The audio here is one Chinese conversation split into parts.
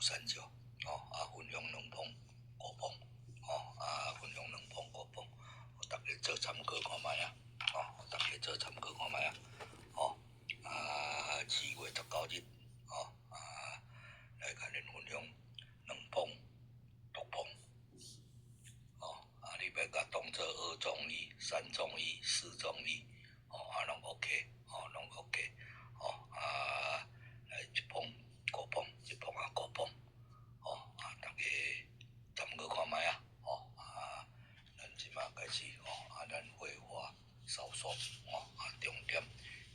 三石分享2捧5捧分享2捧5捧，大家做参考看卖啊，大家做参考看卖啊，2月19日来甲恁分享2捧6捧你要甲当做2种鱼、3种鱼、4种鱼拢 OK拢 OK来1捧5捧，1捧5捧大家参考看卖啊咱即马开始咱绘画扫数重点，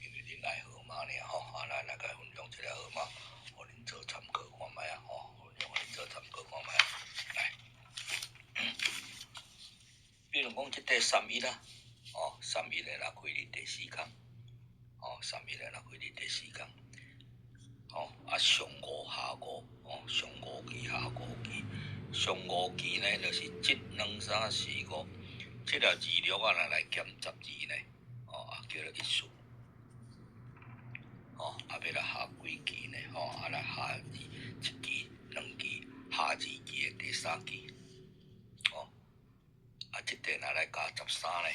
因为恁爱号码尔咱来甲分享即个号码，互恁做参考看卖啊分享互恁做参考看卖来。比如讲，即块3-1啦，3-1的若开日第4工，3-1的若开日第4工上5下5上5期下5期，上5期呢就是1、2、3、4、5，即个字录若来减10字呢叫做1次要来下几期呢来下1期、2期，下2期的第3期即块若来加13呢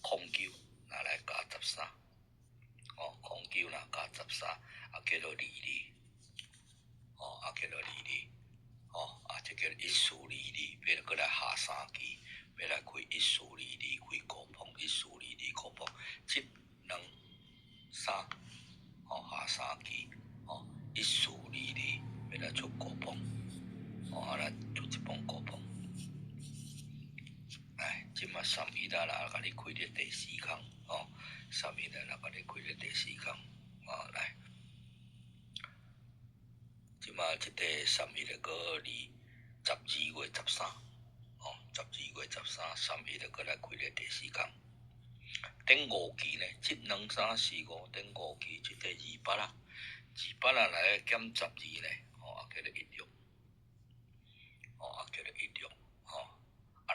空9若来加13空9若加13叫做22叫做22即叫1次22，要搁来下3期，要来开1次22开5捧，1次225捧，1、2、3下3期1次22要来出5捧咱出1捧5捧。即马3-1啦，甲你开日第4工3-1啦，甲你开日第4工来，即马即块3-1的个12月1312月13 3-1的个来开日第4工。顶5期呢，1、2、3、4、5顶5期即块28啦，28啦来减10字呢叫做16叫做16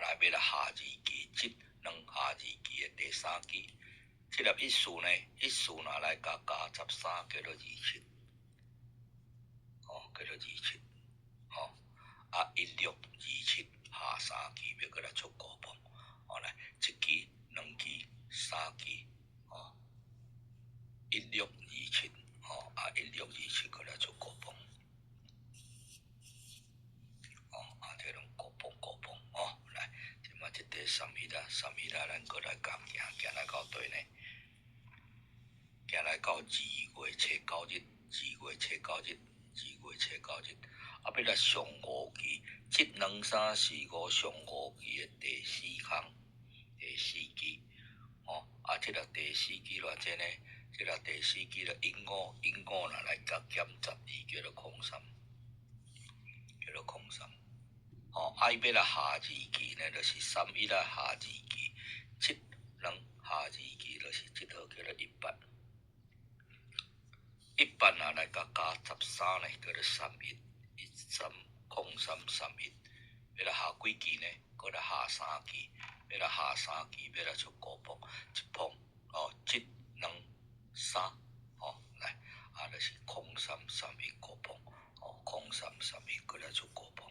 来要来下2期1、2下2期的第3期，即粒1次呢，1次若来加13叫做27叫做2716、27下3期要搁来出5捧来1期、2期、3期16、2716、27搁来出5捧这拢5捧5捧来，即马即块3-1啦，3-1啦，咱搁来行来到对呢？行来到2月初9日，2月初9日，2月初9日要来上5期1、2、3、4、5上5期的第4工，第4期即个第4期偌济呢？即个第4期的阴5若来甲减12叫做03叫做03要来下2期呢，就是3-1啦下2期1、2下2期就是即号叫做18若来甲加13呢，叫做31 13 03 31要来下几期呢？搁来下3期，要来下3期，要来出5捧，1捧1、2、3来就是03 31 5捧03 31搁来出5捧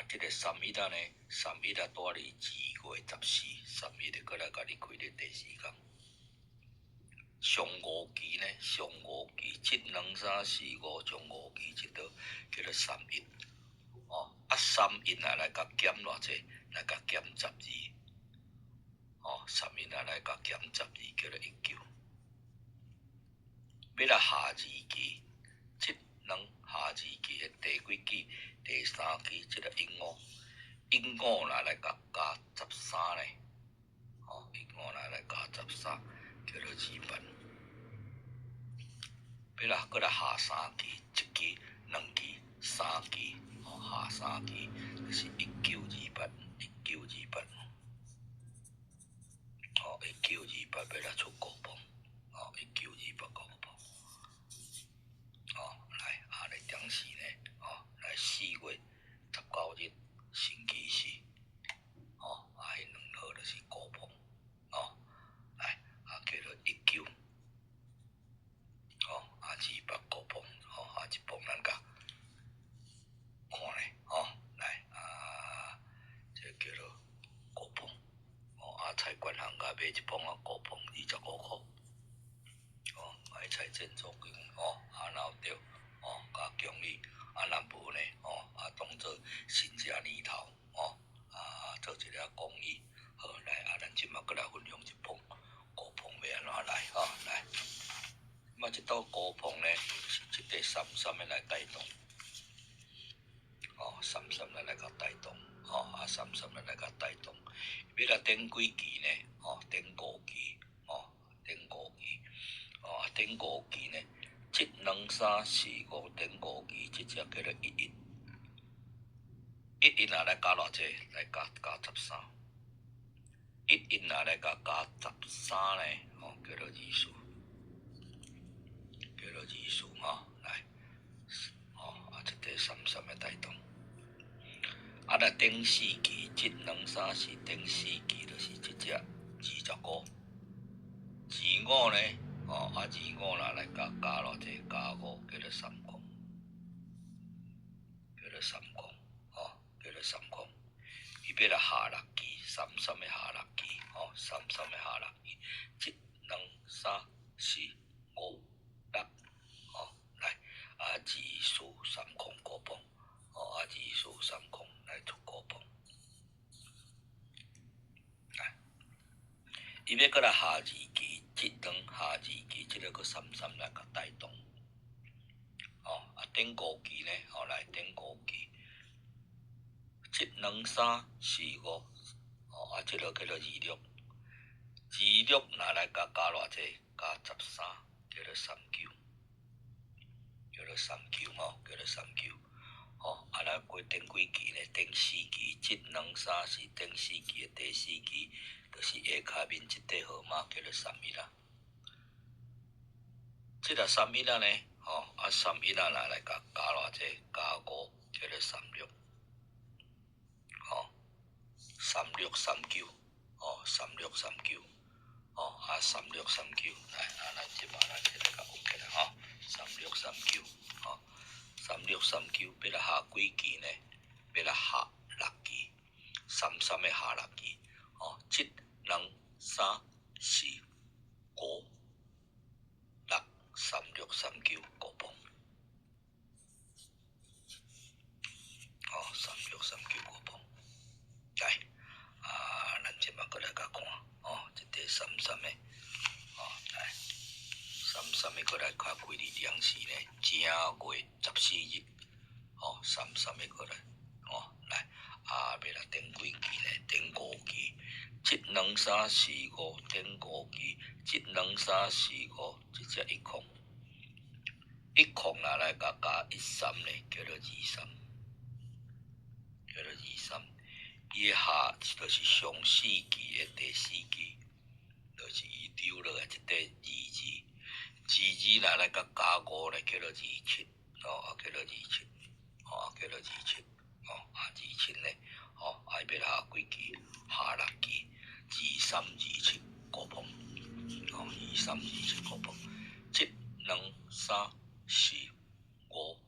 即个3-1呢，3-1带你2月14，3-1就搁来甲你开日第4工。上5期呢，上5期1、2、3、4、5上5期即号叫做3-13-1若来甲减偌济？来甲减123-1若来甲减12叫做19要来下2期1、2下2期的第几期？第3期即个阴5若来甲加13呢阴5若来加13叫做28要来搁来下3期1期、2期、3期下3期就是1928 19281928要来出5捧1928 5捧来来中时呢来4月19日星期4迄2号就是5捧来叫做1928 5捧买菜建造工哦，然后对哦，甲奖励若无呢哦，当做新正年头哦，做一个公益。好来咱即马过来分享一捧古捧要安怎来哦，来，即道古捧呢是一块三三的来带动。哦，三三来甲带动，哦，三三来甲带动。要来顶几期呢？哦，顶五期，哦，顶五期，哦，顶五期呢，即2、3、4、5顶五期，即只叫做11。11若来加偌济？来加13。11若来加13呢？哦，叫做二数，叫做二数吼，来，哦，即块三三的带动。来顶4期，即2、3、4顶4期，就是即只25。25呢，哦，25若来加偌济？加5，叫做3空，叫做3空，哦，叫做3空。伊要来下6期，三三的下6期，哦，三三的下6期，即2、3、4、5、6，哦，来二数3空古碰，哦，二数3空来出古碰。伊要过来下2期，即下2期，即个个三三来甲带动。哦，顶5期呢？哦，来顶5期，即2、3、4、5，哦，即个叫做26。26若来加偌济？加13，叫做39，叫做39吼，叫做39。哦，来过顶几期呢？顶4期，即2、3、4顶4期的第4期。就是下骹面即块号码叫做31啦，即个31啦呢，哦，31啦来加偌济？加5，叫做36，哦，36、39，哦，36、39，哦，36、39，来咱即摆咱即个甲 OK 啦，吼，36、39，哦，36、39，要来下几期呢？要来下6期，三三的下6期，哦，即2、3、4、5、6、36、39古碰，哦，36、39古碰，来，咱即摆过来甲看，哦，即块三三的，哦，来，三三的过来看几日两时呢？正月14日，哦，三三的过来，哦，来，要来顶几期呢？顶5期。即2、3、4、5顶5期，即2、3、4、5，即只1空，1空若来加13呢，叫做23，叫做23。伊下就是上4期的第4期，就是伊丢落来即块22若来加5呢，叫做27，哦，叫做27，哦，叫做27，哦，27呢，哦，要下几期？下6期。23、27古碰，哦，23、27古碰，即2、3、4、5、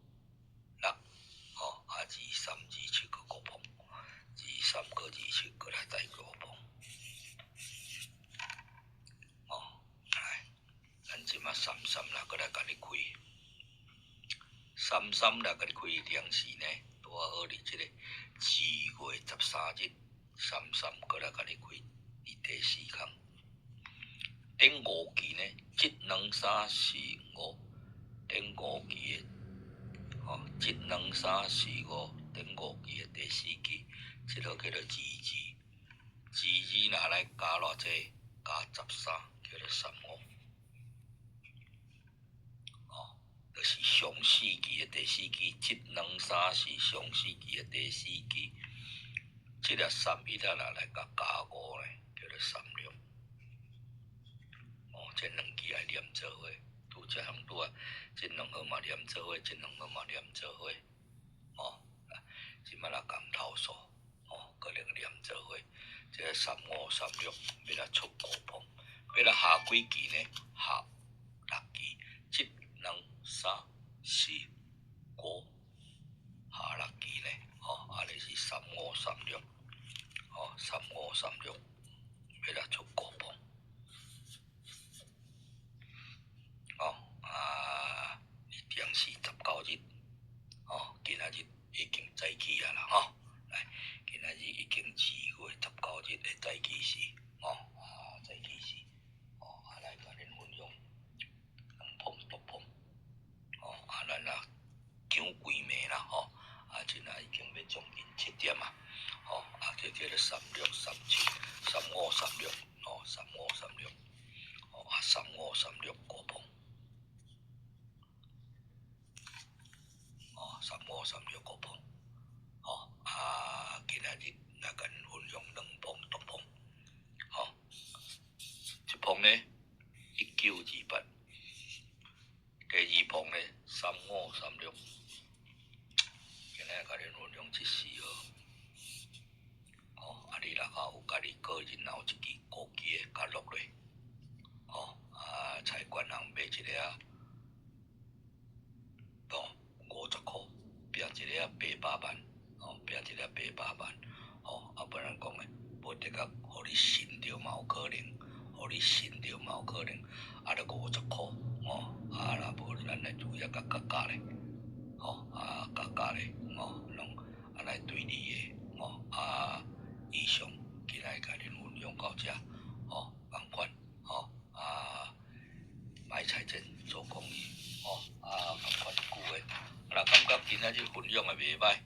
6，哦，23、27个古碰，23个27过来再古碰，哦，来，咱即马三三啦，过来甲你开，三三啦，甲你开两时呢，拄好伫即个2月13日，三三过来甲你开。第4空，顶5期呢，即2、3、4、5顶5期的，哦，即2、3、4、5顶5期的第4期，即个叫做22若来加偌济？加13，叫做35，哦，就是上4期的第4期，即2、3、4上4期的第4期，即个31若来加5呢，叫做36。哦，这2期爱连做伙，拄则项拄啊，这2号嘛连做伙，这2号嘛连做伙，哦，即摆若共头数，哦，可能连做伙，这个35、36要来出古碰，要来下几期呢？下6期，即2、3、4、5下6期呢，哦，尼是35、36，哦，35、36要来出古碰。哦， 365吼今仔日来甲恁分享2碰毒碰，吼，一碰呢1928，第2碰呢3536，今仔甲恁分享这4号，你若较有家己个人有一支高机的，甲录落，菜馆人买一个啊，50块，拼一个啊800万，拼一个啊800万，不然讲诶，无得甲，互你信着嘛有可能，互你信着嘛有可能，就50块，若无咱来注意甲加咧，加咧，拢来对你诶，以上今仔甲恁分享到遮，共款，买菜钱做公益，共款一句话，若感觉今仔日分享诶袂歹，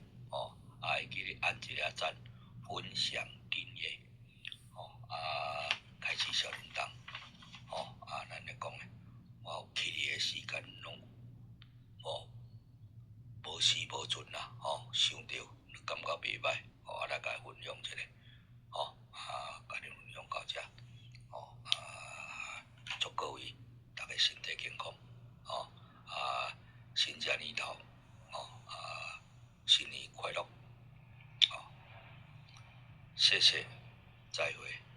会记咧按一个赞，分享订阅，开启小铃铛，咱咧讲诶，我有去你诶时间拢无时无准啦，想着感觉袂歹，来甲分享一下，甲恁分享到遮，祝各位大家身体健康，新正年头，新年快乐，谢谢，再会。